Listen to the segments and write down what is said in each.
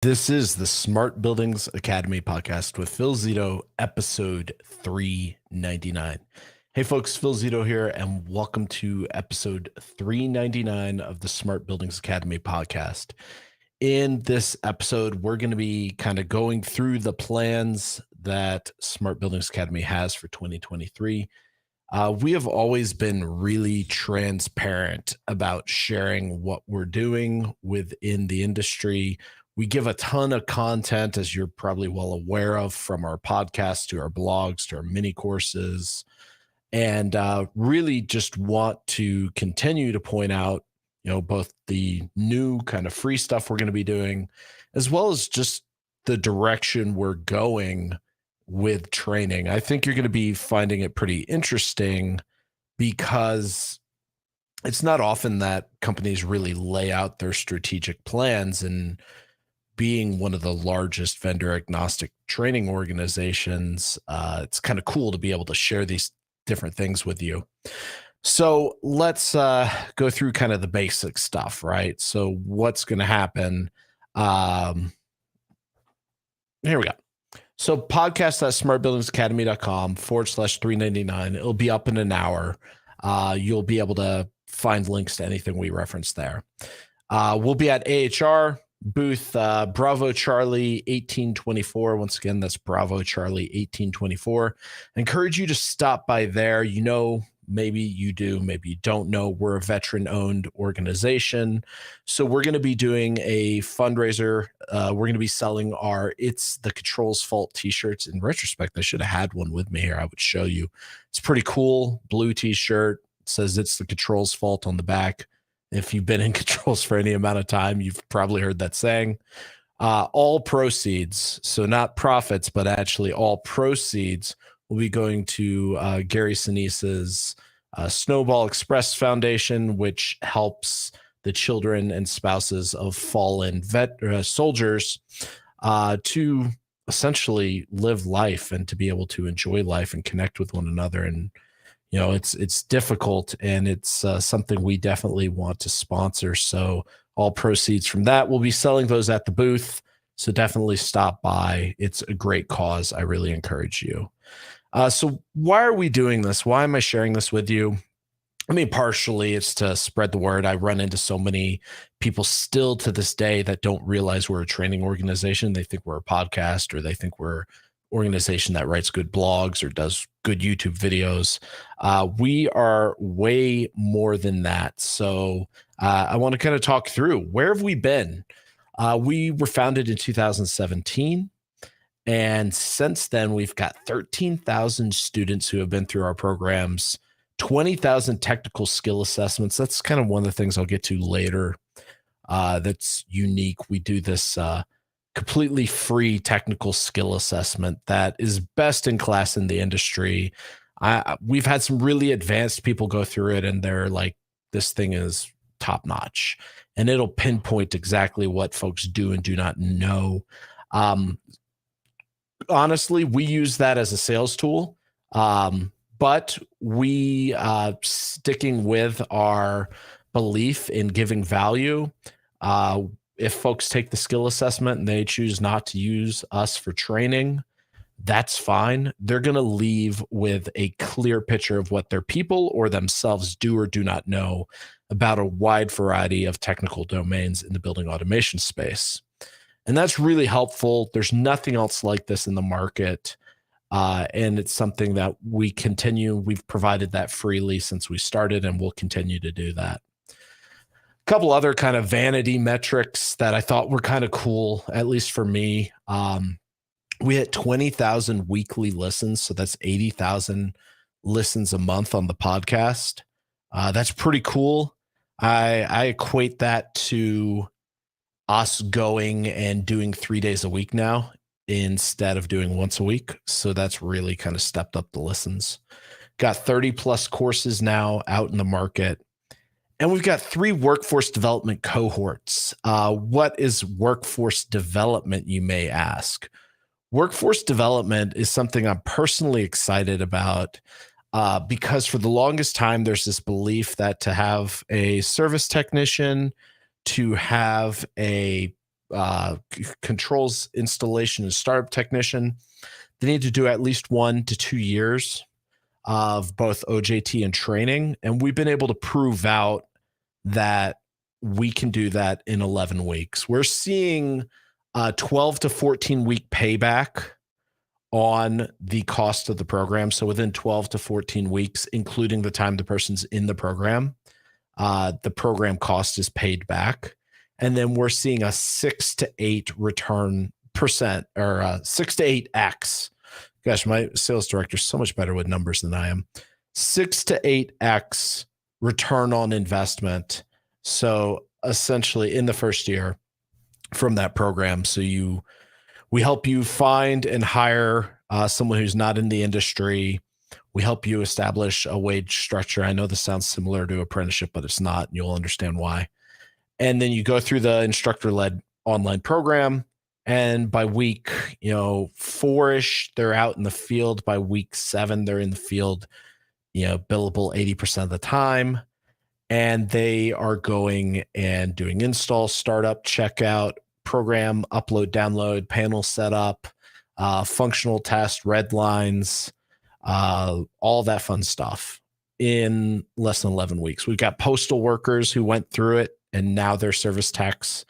This is the Smart Buildings Academy podcast with Phil Zito, episode 399. Hey folks, Phil Zito here, and welcome to episode 399 of the Smart Buildings Academy podcast. In this episode, we're going to be kind of going through the plans that Smart Buildings Academy has for 2023. We have always been really transparent about sharing what we're doing within the industry. We give a ton of content, as you're probably well aware of, from our podcast to our blogs to our mini courses, and really just want to continue to point out, both the new kind of free stuff we're going to be doing, as well as just the direction we're going with training. I think you're going to be finding it pretty interesting because it's not often that companies really lay out their strategic plans, and being one of the largest vendor agnostic training organizations, it's kind of cool to be able to share these different things with you. So let's go through kind of the basic stuff, right? So what's going to happen? Here we go. So podcast.smartbuildingsacademy.com/399. It'll be up in an hour. You'll be able to find links to anything we reference there. We'll be at AHR booth Bravo Charlie 1824. Once again, that's Bravo Charlie 1824. I encourage you to stop by there. Maybe you do, maybe you don't know, we're a veteran-owned organization. So we're going to be doing a fundraiser. We're going to be selling our It's the Control's Fault t-shirts. In retrospect, I should have had one with me here. I would show you. It's pretty cool. Blue t-shirt. It says It's the Control's Fault on the back. If you've been in controls for any amount of time, you've probably heard that saying. All proceeds, so not profits, but actually all proceeds, will be going to Gary Sinise's Snowball Express Foundation, which helps the children and spouses of fallen soldiers to essentially live life and to be able to enjoy life and connect with one another. And it's difficult, and it's something we definitely want to sponsor. So all proceeds from that, we'll be selling those at the booth. So definitely stop by. It's a great cause. I really encourage you. So why are we doing this? Why am I sharing this with you? I mean, partially it's to spread the word. I run into so many people still to this day that don't realize we're a training organization. They think we're a podcast, or they think we're organization that writes good blogs or does good YouTube videos. We are way more than that. So I want to kind of talk through, where have we been? We were founded in 2017. And since then, we've got 13,000 students who have been through our programs, 20,000 technical skill assessments. That's kind of one of the things I'll get to later. That's unique. We do this completely free technical skill assessment that is best in class in the industry. We've had some really advanced people go through it, and they're like, this thing is top notch, and it'll pinpoint exactly what folks do and do not know. Honestly, we use that as a sales tool, but we sticking with our belief in giving value. If folks take the skill assessment and they choose not to use us for training, that's fine. They're going to leave with a clear picture of what their people or themselves do or do not know about a wide variety of technical domains in the building automation space. And that's really helpful. There's nothing else like this in the market. And it's something that we continue. We've provided that freely since we started, and we'll continue to do that. A couple other kind of vanity metrics that I thought were kind of cool, at least for me. We hit 20,000 weekly listens. So that's 80,000 listens a month on the podcast. That's pretty cool. I equate that to us going and doing 3 days a week now instead of doing once a week. So that's really kind of stepped up the listens. Got 30 plus courses now out in the market. And we've got 3 workforce development cohorts. What is workforce development, you may ask? Workforce development is something I'm personally excited about because for the longest time, there's this belief that to have a service technician, to have a controls installation and startup technician. They need to do at least 1 to 2 years of both OJT and training. And we've been able to prove out that we can do that in 11 weeks. We're seeing a 12 to 14 week payback on the cost of the program. So within 12 to 14 weeks, including the time the person's in the program cost is paid back. And then we're seeing a 6 to 8 return percent, or 6 to 8x. Gosh, my sales director is so much better with numbers than I am. 6 to 8x return on investment. So essentially in the first year from that program. So we help you find and hire someone who's not in the industry. We help you establish a wage structure. I know this sounds similar to apprenticeship, but it's not. You'll understand why. And then you go through the instructor-led online program. And by week, 4-ish, they're out in the field. By week 7, they're in the field, billable 80% of the time. And they are going and doing install, startup, checkout, program, upload, download, panel setup, functional test, red lines, all that fun stuff in less than 11 weeks. We've got postal workers who went through it and now they're service techs,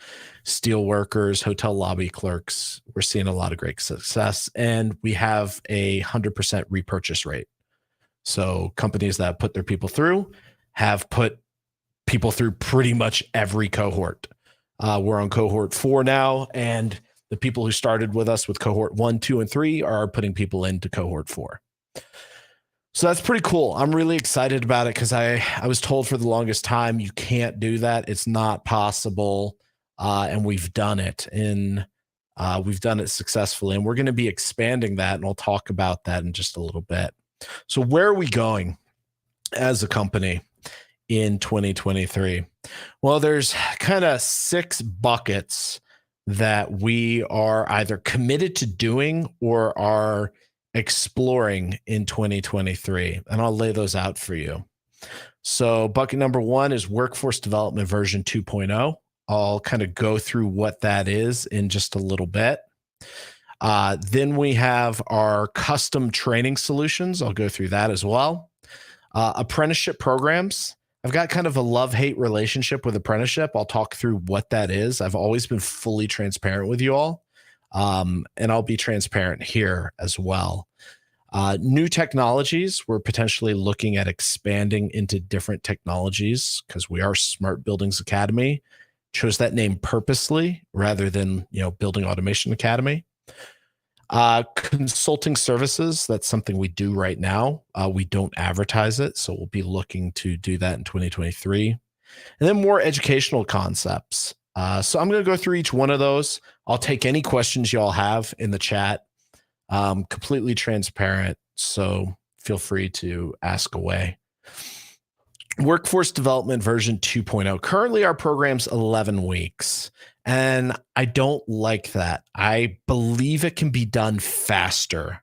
steel workers, hotel lobby clerks. We're seeing a lot of great success, and we have 100% repurchase rate. So companies that put their people through have put people through pretty much every cohort. We're on cohort 4 now, and the people who started with us with cohort 1, 2, and 3 are putting people into cohort 4. So that's pretty cool. I'm really excited about it because I was told for the longest time, you can't do that. It's not possible. And we've done it, and we've done it successfully. And we're going to be expanding that, and I'll talk about that in just a little bit. So where are we going as a company in 2023? Well, there's kind of 6 buckets that we are either committed to doing or are exploring in 2023. And I'll lay those out for you. So bucket number 1 is workforce development version 2.0. I'll kind of go through what that is in just a little bit. Then we have our custom training solutions. I'll go through that as well. Apprenticeship programs. I've got kind of a love-hate relationship with apprenticeship. I'll talk through what that is. I've always been fully transparent with you all. And I'll be transparent here as well. New technologies, we're potentially looking at expanding into different technologies because we are Smart Buildings Academy. Chose that name purposely rather than, Building Automation Academy. Consulting services, that's something we do right now. We don't advertise it, so we'll be looking to do that in 2023. And then more educational concepts. So I'm going to go through each one of those. I'll take any questions y'all have in the chat. Completely transparent, so feel free to ask away. Workforce development version 2.0. Currently, our program's 11 weeks, and I don't like that. I believe it can be done faster.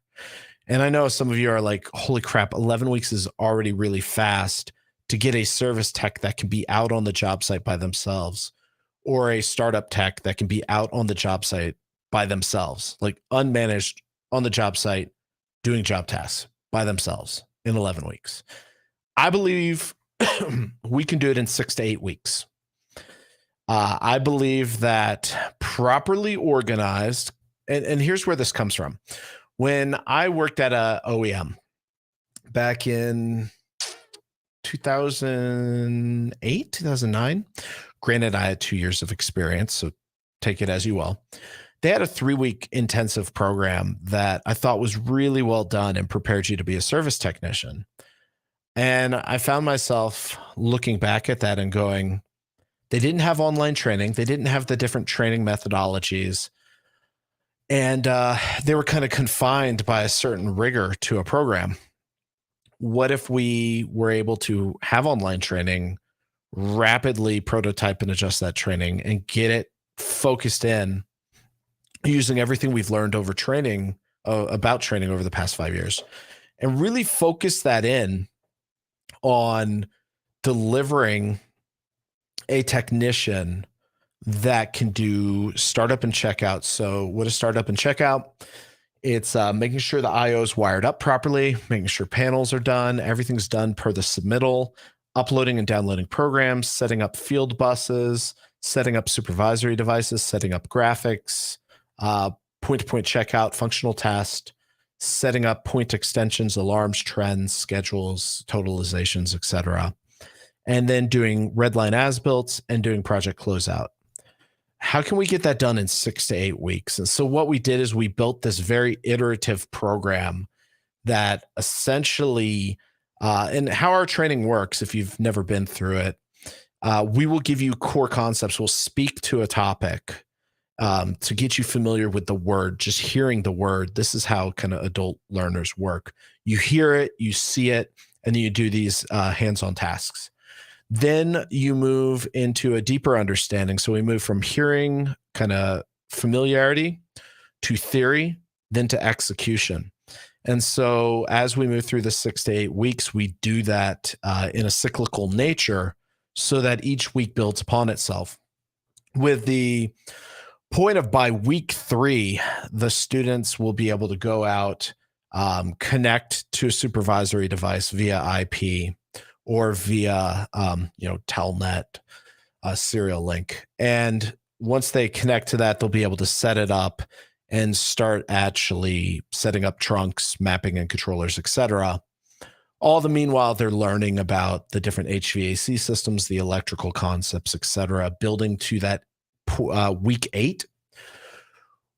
And I know some of you are like, holy crap, 11 weeks is already really fast to get a service tech that can be out on the job site by themselves, or a startup tech that can be out on the job site by themselves, like unmanaged on the job site, doing job tasks by themselves in 11 weeks. I believe we can do it in 6 to 8 weeks. I believe that properly organized, and here's where this comes from. When I worked at a OEM back in 2008, 2009, granted, I had 2 years of experience, so take it as you will. They had a 3-week intensive program that I thought was really well done and prepared you to be a service technician. And I found myself looking back at that and going, they didn't have online training. They didn't have the different training methodologies. And they were kind of confined by a certain rigor to a program. What if we were able to have online training, rapidly prototype and adjust that training and get it focused in using everything we've learned over training, about training over the past 5 years, and really focus that in on delivering a technician that can do startup and checkout. So what is startup and checkout? It's making sure the IO is wired up properly, making sure panels are done, everything's done per the submittal, uploading and downloading programs, setting up field buses, setting up supervisory devices, setting up graphics, point-to-point checkout, functional test, setting up point extensions, alarms, trends, schedules, totalizations, etc. And then doing redline as-built and doing project closeout. How can we get that done in 6 to 8 weeks? And so what we did is we built this very iterative program that essentially, and how our training works, if you've never been through it, we will give you core concepts. We'll speak to a topic to get you familiar with the word, just hearing the word. This is how kind of adult learners work. You hear it, you see it, and then you do these hands-on tasks. Then you move into a deeper understanding. So we move from hearing, kind of familiarity, to theory, then to execution. And so as we move through the 6 to 8 weeks, we do that in a cyclical nature so that each week builds upon itself. With the point of by week 3, the students will be able to go out, connect to a supervisory device via IP or via, Telnet, serial link. And once they connect to that, they'll be able to set it up and start actually setting up trunks, mapping and controllers, etc. All the meanwhile, they're learning about the different HVAC systems, the electrical concepts, etc., building to that week 8,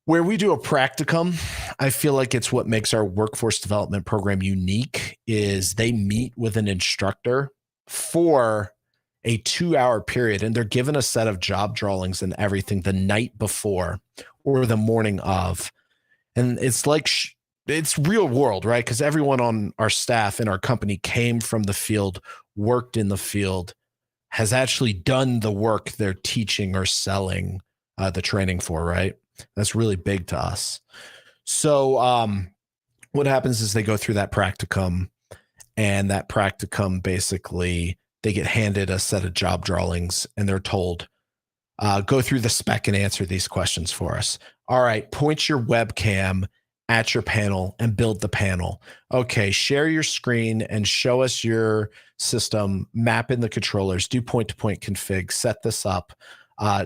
where we do a practicum. I feel like it's what makes our workforce development program unique is they meet with an instructor for a 2-hour period, and they're given a set of job drawings and everything the night before or the morning of. And it's like, it's real world, right? Because everyone on our staff in our company came from the field, worked in the field, has actually done the work they're teaching or selling the training for, right? That's really big to us. So what happens is they go through that practicum, and that practicum, basically, they get handed a set of job drawings, and they're told, go through the spec and answer these questions for us. All right, point your webcam at your panel and build the panel. Okay, share your screen and show us your system, map in the controllers, do point-to-point config, set this up,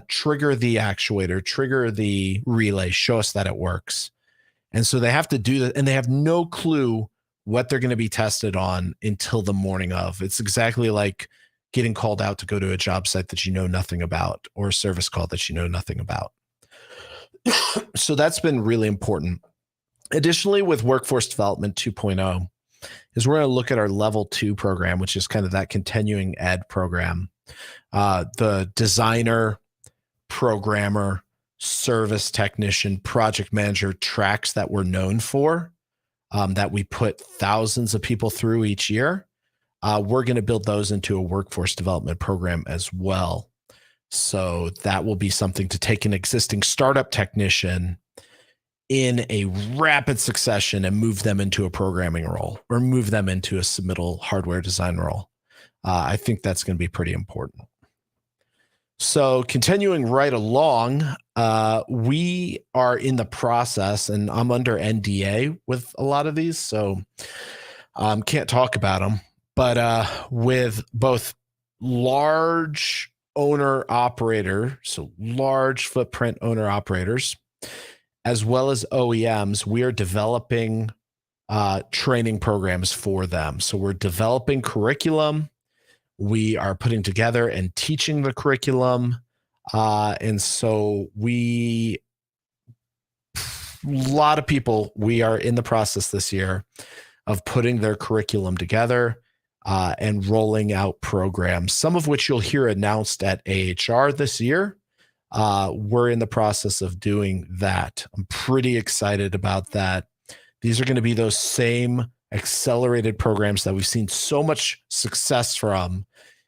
trigger the actuator, trigger the relay, show us that it works. And so they have to do that, and they have no clue what they're going to be tested on until the morning of. It's exactly like getting called out to go to a job site that you know nothing about, or a service call that you know nothing about. So that's been really important. Additionally, with Workforce Development 2.0, is we're going to look at our level 2 program, which is kind of that continuing ed program. The designer, programmer, service technician, project manager tracks that we're known for, that we put thousands of people through each year. We're going to build those into a workforce development program as well. So that will be something to take an existing startup technician in a rapid succession and move them into a programming role or move them into a submittal hardware design role. I think that's going to be pretty important. So continuing right along, we are in the process, and I'm under NDA with a lot of these, so can't talk about them. But with both large owner operator, so large footprint owner operators, as well as OEMs, we are developing training programs for them. So we're developing curriculum. We are putting together and teaching the curriculum. And so a lot of people, we are in the process this year of putting their curriculum together and rolling out programs, some of which you'll hear announced at AHR this year. We're in the process of doing that. I'm pretty excited about that. These are going to be those same accelerated programs that we've seen so much success from,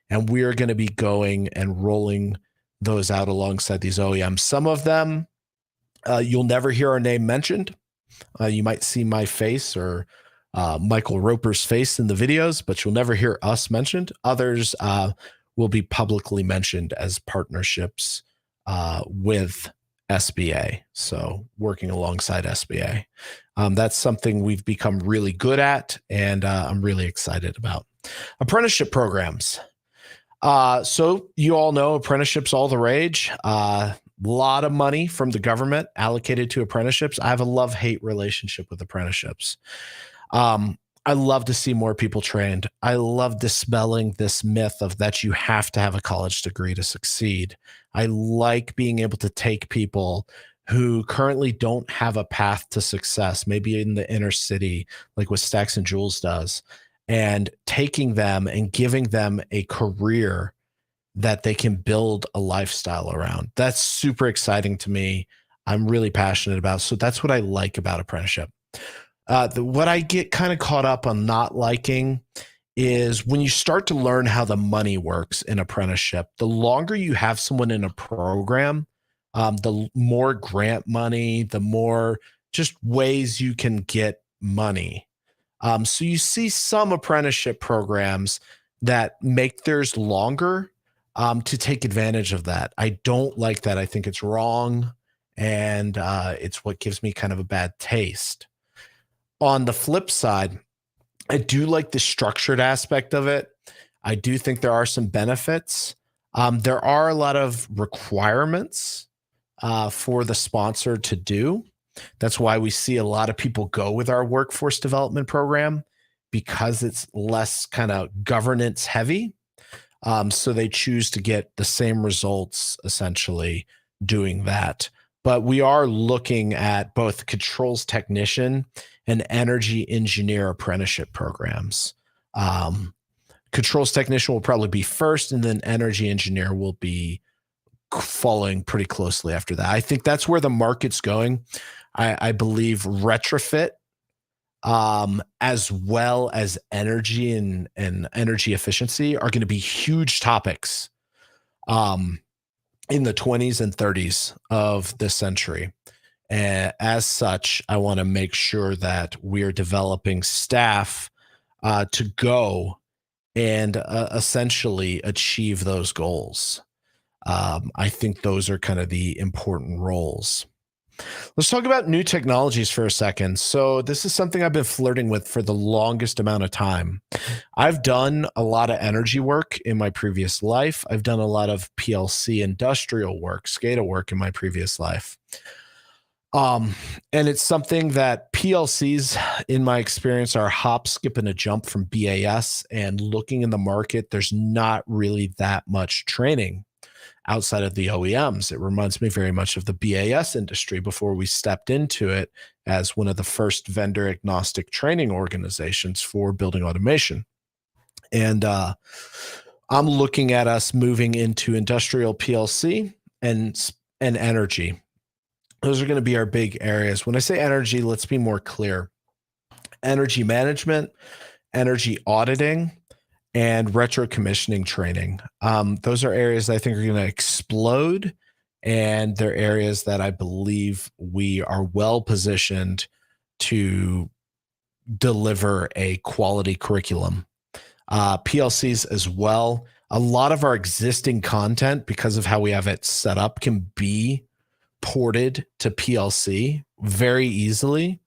and we are going to be going and rolling those out alongside these OEMs. Some of them, you'll never hear our name mentioned. You might see my face or Michael Roper's face in the videos, but you'll never hear us mentioned. Others will be publicly mentioned as partnerships with SBA. So working alongside SBA. That's something we've become really good at, and I'm really excited about. Apprenticeship programs. So you all know apprenticeships all the rage. A lot of money from the government allocated to apprenticeships. I have a love-hate relationship with apprenticeships. I love to see more people trained. I love dispelling this myth of that you have to have a college degree to succeed. I like being able to take people who currently don't have a path to success, maybe in the inner city, like what Stacks and Jules does, and taking them and giving them a career that they can build a lifestyle around. That's super exciting to me. I'm really passionate about. So that's what I like about apprenticeship. What I get kind of caught up on not liking is when you start to learn how the money works in apprenticeship, the longer you have someone in a program, the more grant money, the more just ways you can get money. So you see some apprenticeship programs that make theirs longer to take advantage of that. I don't like that. I think it's wrong, and it's what gives me kind of a bad taste. On the flip side, I do like the structured aspect of it. I do think there are some benefits. There are a lot of requirements for the sponsor to do. That's why we see a lot of people go with our workforce development program, because it's less kind of governance heavy. So they choose to get the same results essentially doing that. But we are looking at both controls technician and energy engineer apprenticeship programs. Controls technician will probably be first, and then energy engineer will be following pretty closely after that. I think that's where the market's going. I believe retrofit, as well as energy and energy efficiency, are going to be huge topics in the 20s and 30s of this century. And as such, I want to make sure that we're developing staff to go and essentially achieve those goals. I think those are kind of the important roles. Let's talk about new technologies for a second. So this is something I've been flirting with for the longest amount of time. I've done a lot of energy work in my previous life. I've done a lot of PLC industrial work, SCADA work in my previous life. And it's something that PLCs, in my experience, are a hop, skip, and a jump from BAS. And looking in the market, there's not really that much training outside of the OEMs. It reminds me very much of the BAS industry before we stepped into it as one of the first vendor agnostic training organizations for building automation. And I'm looking at us moving into industrial PLC and energy. Those are going to be our big areas. When I say energy, let's be more clear. Energy management, energy auditing, and retro commissioning training. Those are areas that I think are going to explode, and they're areas that I believe we are well positioned to deliver a quality curriculum. PLCs as well. A lot of our existing content, because of how we have it set up, can be ported to PLC very easily,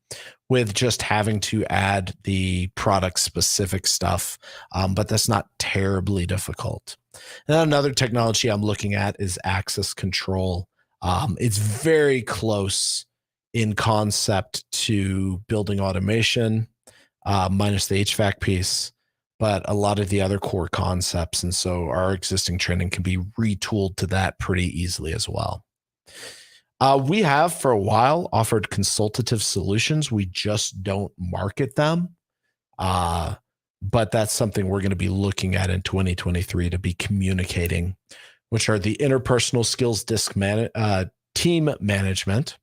with just having to add the product specific stuff. But that's not terribly difficult. And another technology I'm looking at is access control. It's very close in concept to building automation, minus the HVAC piece, but a lot of the other core concepts. And so our existing training can be retooled to that pretty easily as well. We have for a while offered consultative solutions. We just don't market them. But that's something we're going to be looking at in 2023 to be communicating, which are the interpersonal skills team management.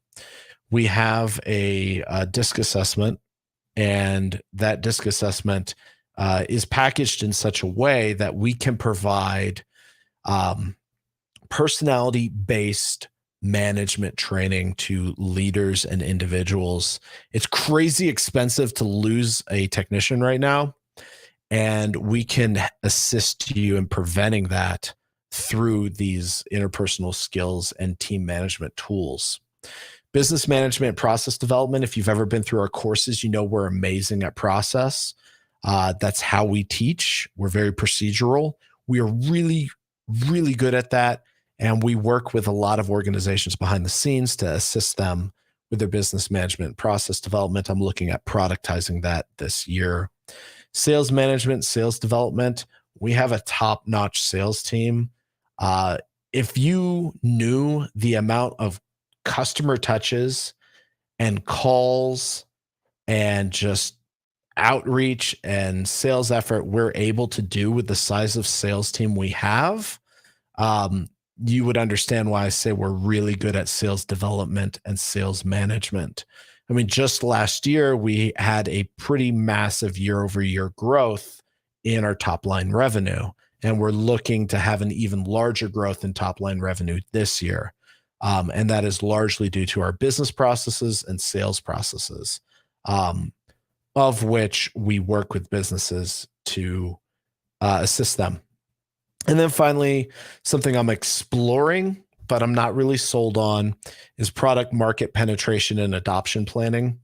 We have a DISC assessment, and that DISC assessment is packaged in such a way that we can provide personality-based management training to leaders and individuals. It's crazy expensive to lose a technician right now, and we can assist you in preventing that through these interpersonal skills and team management tools. Business management, process development. If you've ever been through our courses, you know we're amazing at process. That's how we teach. We're very procedural. We are really, really good at that. And we work with a lot of organizations behind the scenes to assist them with their business management process development. I'm looking at productizing that this year. Sales management, sales development. We have a top-notch sales team. If you knew the amount of customer touches and calls and just outreach and sales effort we're able to do with the size of sales team we have, you would understand why I say we're really good at sales development and sales management. I mean, just last year, we had a pretty massive year-over-year growth in our top-line revenue, and we're looking to have an even larger growth in top-line revenue this year. And that is largely due to our business processes and sales processes, of which we work with businesses to assist them. And then finally, something I'm exploring, but I'm not really sold on, is product market penetration and adoption planning.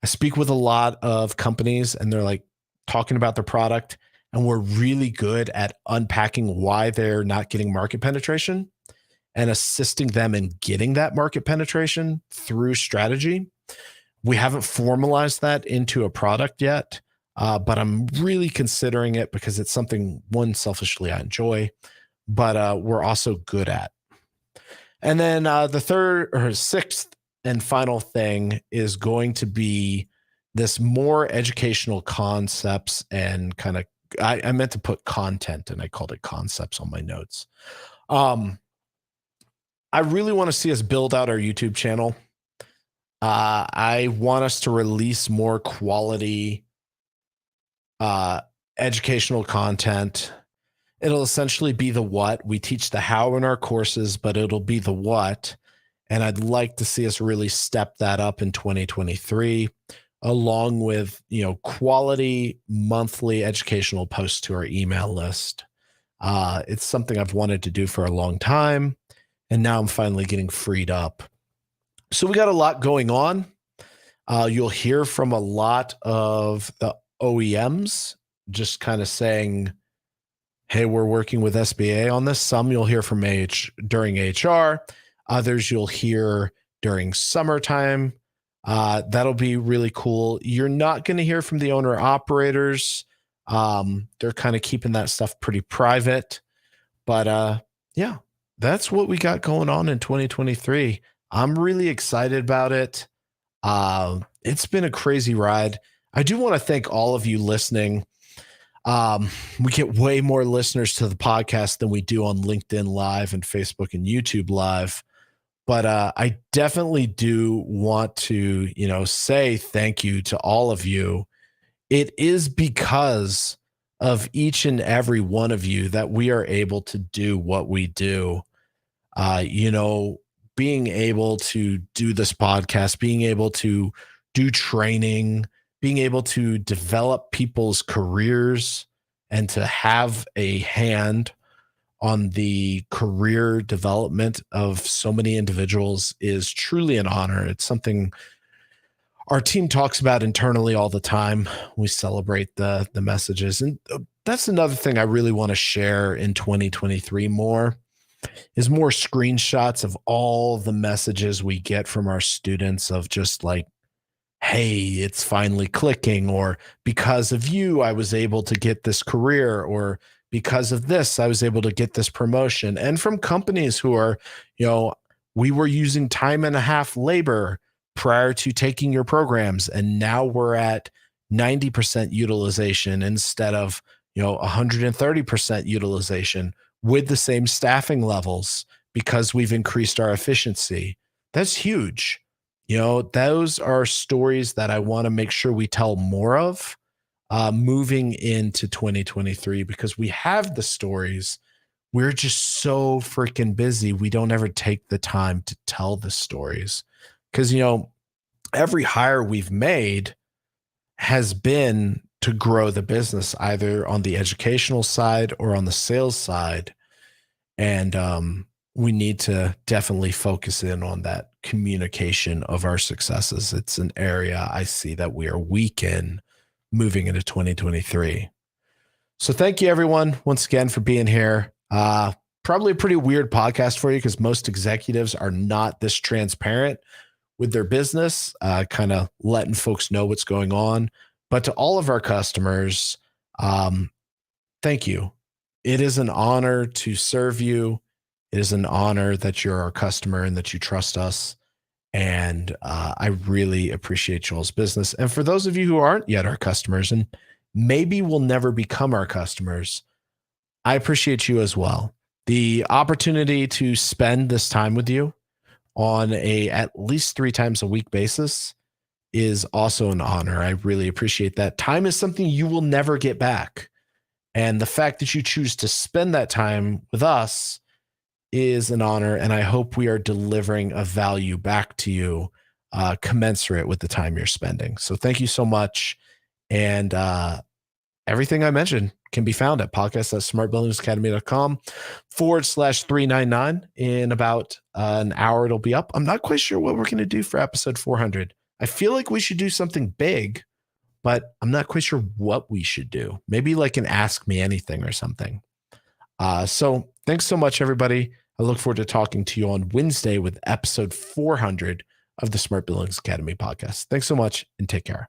I speak with a lot of companies and they're like talking about their product, and we're really good at unpacking why they're not getting market penetration and assisting them in getting that market penetration through strategy. We haven't formalized that into a product yet, but I'm really considering it because it's something, one, selfishly I enjoy, but we're also good at. And then the third or sixth and final thing is going to be this more educational concepts and kind of, I meant to put content and I called it concepts on my notes. I really want to see us build out our YouTube channel. I want us to release more quality educational content. It'll essentially be the what. We teach the how in our courses, but it'll be the what. And I'd like to see us really step that up in 2023, along with, quality monthly educational posts to our email list. It's something I've wanted to do for a long time, and now I'm finally getting freed up. So we got a lot going on. You'll hear from a lot of the OEMs just kind of saying, hey, we're working with SBA on this. Some you'll hear from during HR. Others you'll hear during summertime. That'll be really cool. You're not going to hear from the owner operators. They're kind of keeping that stuff pretty private. But yeah, that's what we got going on in 2023. I'm really excited about it. It's been a crazy ride. I do want to thank all of you listening. We get way more listeners to the podcast than we do on LinkedIn Live and Facebook and YouTube Live. But I definitely do want to, say thank you to all of you. It is because of each and every one of you that we are able to do what we do. Being able to do this podcast, being able to do training, being able to develop people's careers and to have a hand on the career development of so many individuals is truly an honor. It's something our team talks about internally all the time. We celebrate the messages. And that's another thing I really want to share in 2023 more screenshots of all the messages we get from our students of just like, hey, it's finally clicking, or because of you, I was able to get this career, or because of this, I was able to get this promotion. And from companies who are, we were using time and a half labor prior to taking your programs, and now we're at 90% utilization instead of, 130% utilization with the same staffing levels because we've increased our efficiency. That's huge. Those are stories that I want to make sure we tell more of moving into 2023, because we have the stories. We're just so freaking busy. We don't ever take the time to tell the stories because, every hire we've made has been to grow the business either on the educational side or on the sales side. And we need to definitely focus in on that communication of our successes. It's an area I see that we are weak in moving into 2023. So thank you, everyone, once again for being here. Probably a pretty weird podcast for you because most executives are not this transparent with their business, kind of letting folks know what's going on. But to all of our customers, thank you. It is an honor to serve you. It is an honor that you're our customer and that you trust us. And I really appreciate y'all's business. And for those of you who aren't yet our customers and maybe will never become our customers, I appreciate you as well. The opportunity to spend this time with you on a at least 3 times a week basis is also an honor. I really appreciate that. Time is something you will never get back. And the fact that you choose to spend that time with us is an honor. And I hope we are delivering a value back to you commensurate with the time you're spending. So thank you so much. And everything I mentioned can be found at podcast.smartbuildingsacademy.com/399. In about an hour, it'll be up. I'm not quite sure what we're going to do for episode 400. I feel like we should do something big, but I'm not quite sure what we should do. Maybe like an Ask Me Anything or something. So thanks so much, everybody. I look forward to talking to you on Wednesday with episode 400 of the Smart Buildings Academy podcast. Thanks so much and take care.